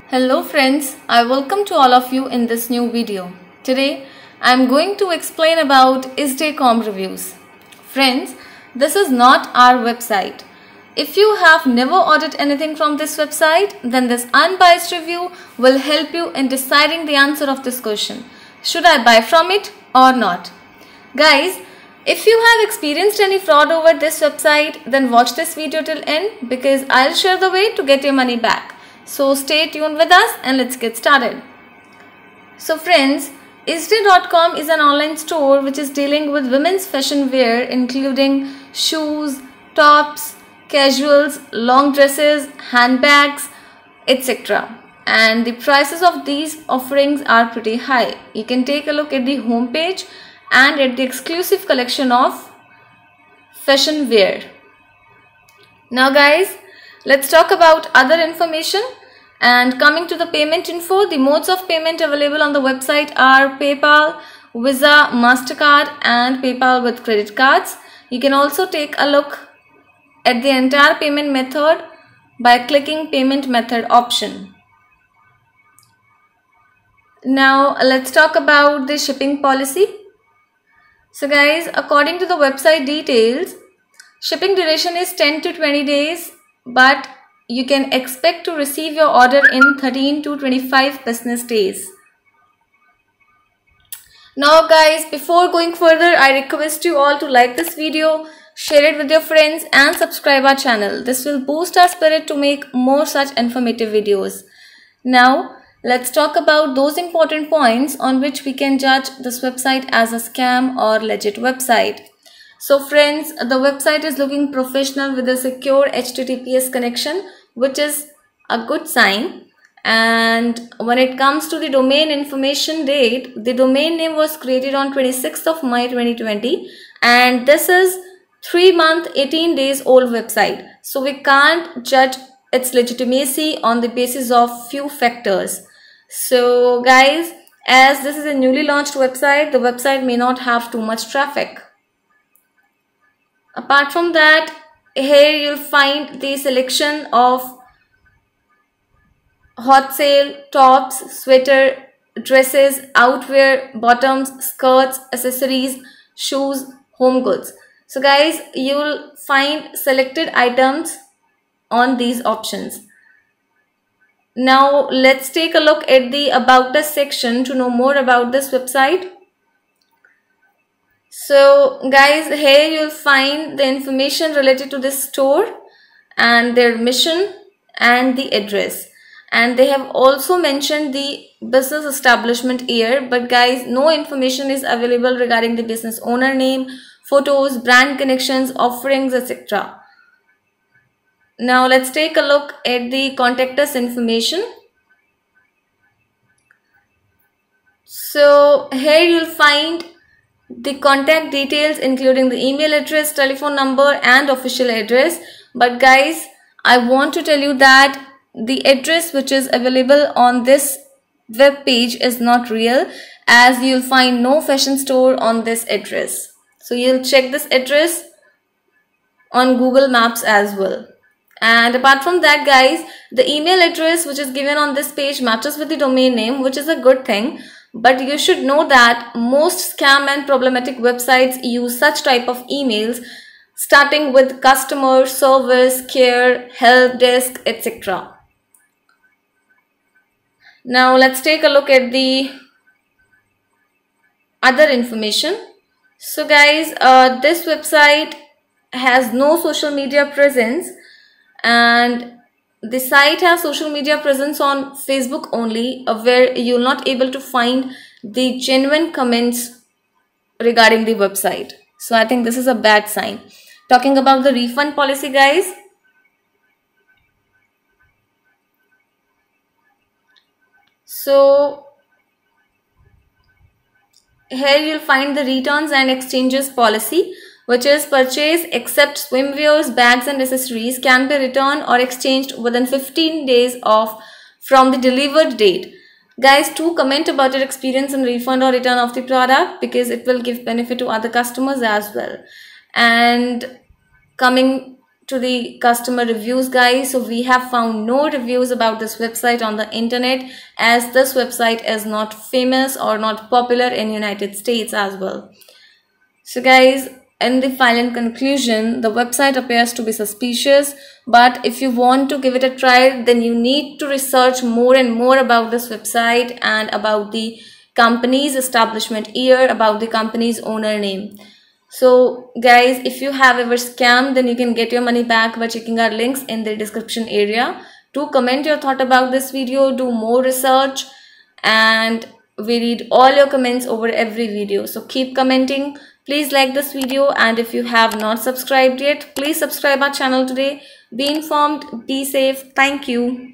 Hello friends, I welcome to all of you in this new video. Today I am going to explain about Isday.com reviews. Friends, this is not our website. If you have never ordered anything from this website, then this unbiased review will help you in deciding the answer of this question. Should I buy from it or not? Guys, if you have experienced any fraud over this website, then watch this video till end because I'll share the way to get your money back. So stay tuned with us and let's get started. So friends, Isday.com is an online store which is dealing with women's fashion wear including shoes, tops, casuals, long dresses, handbags, etc. And the prices of these offerings are pretty high. You can take a look at the homepage and at the exclusive collection of fashion wear. Now guys, let's talk about other information. And coming to the payment info, the modes of payment available on the website are PayPal, Visa, MasterCard and PayPal with credit cards. You can also take a look at the entire payment method by clicking payment method option. Now let's talk about the shipping policy. So guys, according to the website details, shipping duration is 10 to 20 days, but you can expect to receive your order in 13 to 25 business days. Now guys, before going further, I request you all to like this video, share it with your friends and subscribe our channel. This will boost our spirit to make more such informative videos. Now let's talk about those important points on which we can judge this website as a scam or legit website. So friends, the website is looking professional with a secure HTTPS connection, which is a good sign. And when it comes to the domain information date, the domain name was created on 26th of May 2020 and this is 3-month 18 days old website. So we can't judge its legitimacy on the basis of few factors. So guys, as this is a newly launched website, the website may not have too much traffic. Apart from that, here you'll find the selection of hot sale, tops, sweater, dresses, outwear, bottoms, skirts, accessories, shoes, home goods. So guys, you'll find selected items on these options. Now let's take a look at the About Us section to know more about this website. So guys, here you'll find the information related to this store and their mission and the address. And they have also mentioned the business establishment year, but guys, no information is available regarding the business owner name, photos, brand connections, offerings, etc. Now let's take a look at the contact us information. So here you'll find the contact details including the email address, telephone number and official address. But guys, I want to tell you that the address which is available on this web page is not real, as you'll find no fashion store on this address. So you'll check this address on Google Maps as well. And apart from that guys, the email address which is given on this page matches with the domain name, which is a good thing. But you should know that most scam and problematic websites use such type of emails starting with customer service, care, help desk, etc. Now let's take a look at the other information. So guys, this website has no social media presence, and the site has social media presence on Facebook only, where you're not able to find the genuine comments regarding the website. So I think this is a bad sign. Talking about the refund policy guys, so here you'll find the returns and exchanges policy, which is purchase except swimwears, bags and accessories can be returned or exchanged within 15 days from the delivered date. Guys, do comment about your experience in refund or return of the product, because it will give benefit to other customers as well. And coming to the customer reviews, guys, so we have found no reviews about this website on the internet, as this website is not famous or not popular in United States as well. So guys, in the final conclusion, the website appears to be suspicious, but if you want to give it a try, then you need to research more and more about this website and about the company's establishment year, about the company's owner name. So guys, if you have ever scammed, then you can get your money back by checking our links in the description area. Do comment your thought about this video, do more research, and we read all your comments over every video. So keep commenting. Please like this video, and if you have not subscribed yet, please subscribe our channel today. Be informed, be safe. Thank you.